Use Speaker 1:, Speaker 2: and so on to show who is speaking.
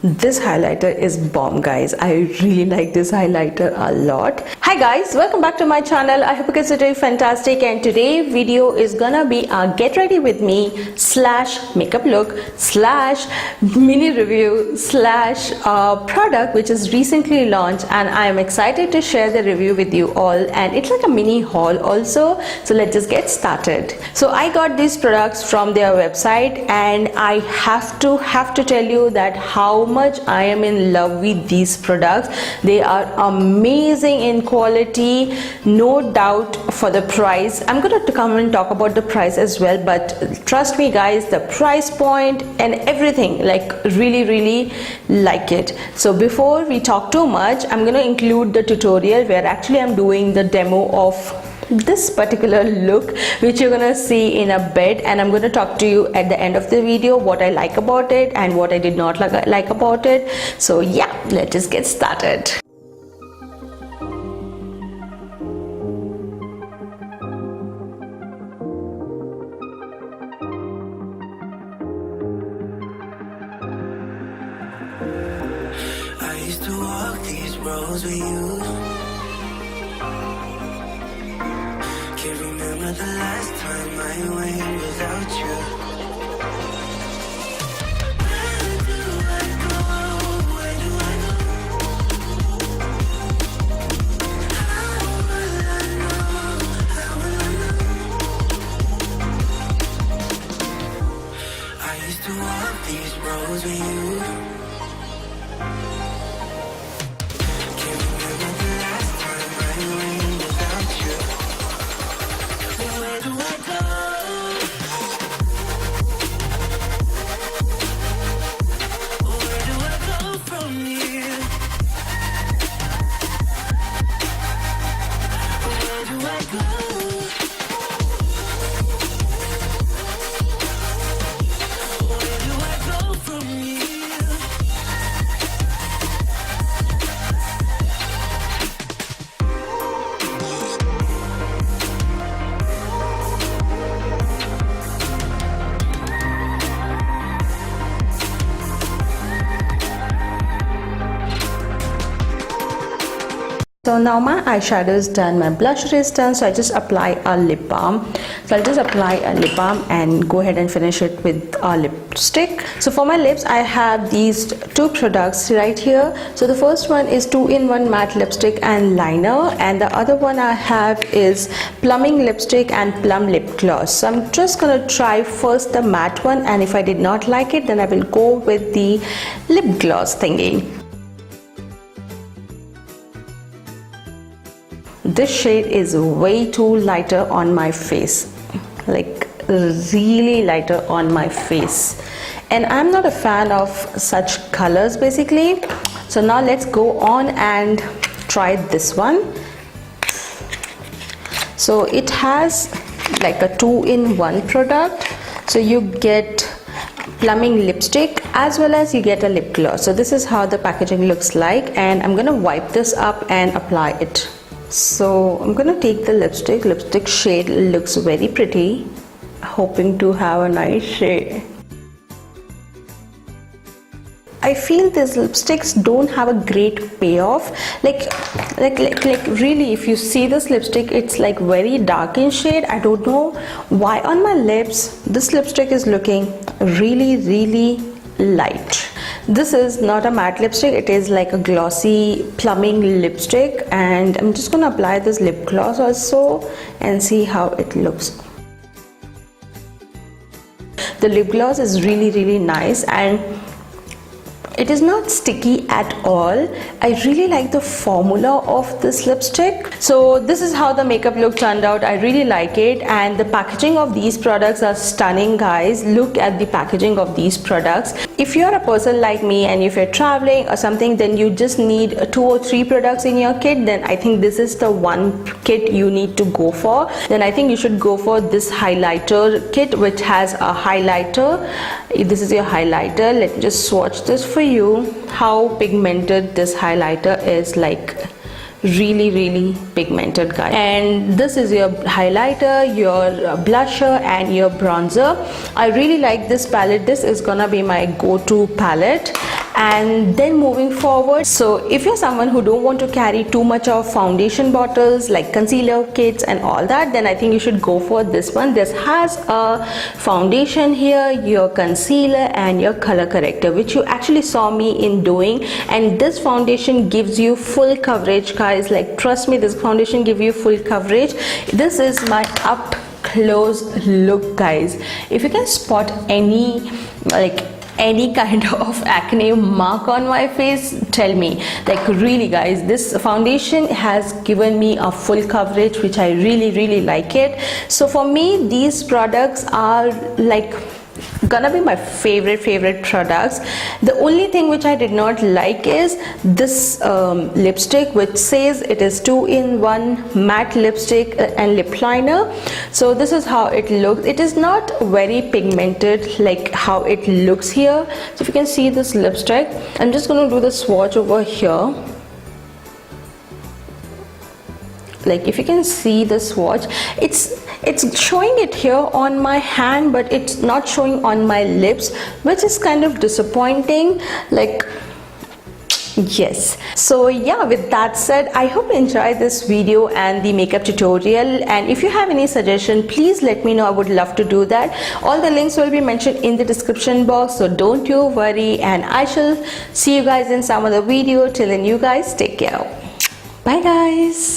Speaker 1: This highlighter is bomb, guys. I really like this highlighter a lot. Hi guys, welcome back to my channel. I hope you guys are doing fantastic, and today video is gonna be a get ready with me / makeup look / mini review / product which is recently launched, and I am excited to share the review with you all, and it's like a mini haul also. So let's just get started. So I got these products from their website, and I have to tell you that how much I am in love with these products. They are amazing in quality, no doubt. For the price, I'm going to come and talk about the price as well, but trust me guys, the price point and everything, like really like it. So before we talk too much, I'm going to include the tutorial where actually I'm doing the demo of this particular look, which you're gonna see in a bit, and I'm going to talk to you at the end of the video what I like about it and what I did not like about it. So yeah, let's just get started.
Speaker 2: I used to walk these roads with you. Can't remember the last time I went without you. Where do I go? Where do I go? How will I know? How will I know? I used to walk these roads with you. Can't remember the last time I went without you. Where do I go? Where do I go from here? Where do I go? Where do I go from here?
Speaker 1: So now my eyeshadow is done, my blusher is done, so I just apply a lip balm. So I'll just apply a lip balm and go ahead and finish it with a lipstick. So for my lips, I have these two products right here. So the first one is 2-in-1 matte lipstick and liner, and the other one I have is plumbing lipstick and plum lip gloss. So I'm just gonna try first the matte one, and if I did not like it, then I will go with the lip gloss thingy. This shade is way too lighter on my face, like really lighter on my face, and I'm not a fan of such colors basically. So now let's go on and try this one. So it has like a 2-in-1 product, so you get plumbing lipstick as well as you get a lip gloss. So this is how the packaging looks like, and I'm gonna wipe this up and apply it. So I'm gonna take the lipstick shade looks very pretty, hoping to have a nice shade. I feel these lipsticks don't have a great payoff, like really, if you see this lipstick, it's like very dark in shade. I don't know why on my lips this lipstick is looking really light. This is not a matte lipstick, it is like a glossy plumbing lipstick, and I'm just gonna apply this lip gloss also and see how it looks. The lip gloss is really nice, and it is not sticky at all. I really like the formula of this lipstick. So this is how the makeup look turned out. I really like it, and the packaging of these products are stunning, guys. Look at the packaging of these products. If you're a person like me and if you're traveling or something, then you just need 2 or 3 products in your kit, then I think this is the one kit you need to go for. Then I think you should go for this highlighter kit, which has a highlighter. This is your highlighter. Let me just swatch this for you, how pigmented this highlighter is, like really pigmented, guys. And this is your highlighter, your blusher and your bronzer. I really like this palette. This is gonna be my go-to palette, And then moving forward, so if you're someone who don't want to carry too much of foundation bottles like concealer kits and all that, then I think you should go for this one. This has a foundation here, your concealer and your color corrector, which you actually saw me in doing. And this foundation gives you full coverage, guys. Like, trust me, this foundation gives you full coverage. This is my up close look, guys. If you can spot any kind of acne mark on my face, tell me. Like, really guys, this foundation has given me a full coverage, which I really like it. So for me, these products are like gonna be my favorite products. The only thing which I did not like is this lipstick, which says it is 2-in-1 matte lipstick and lip liner. So this is how it looks. It is not very pigmented like how it looks here. So if you can see this lipstick, I'm just going to do the swatch over here. Like, if you can see the swatch, it's showing it here on my hand, but it's not showing on my lips, which is kind of disappointing. Like, yes. So yeah, with that said, I hope you enjoyed this video and the makeup tutorial. And if you have any suggestion, please let me know. I would love to do that. All the links will be mentioned in the description box, so don't you worry. And I shall see you guys in some other video. Till then, you guys take care. Bye guys.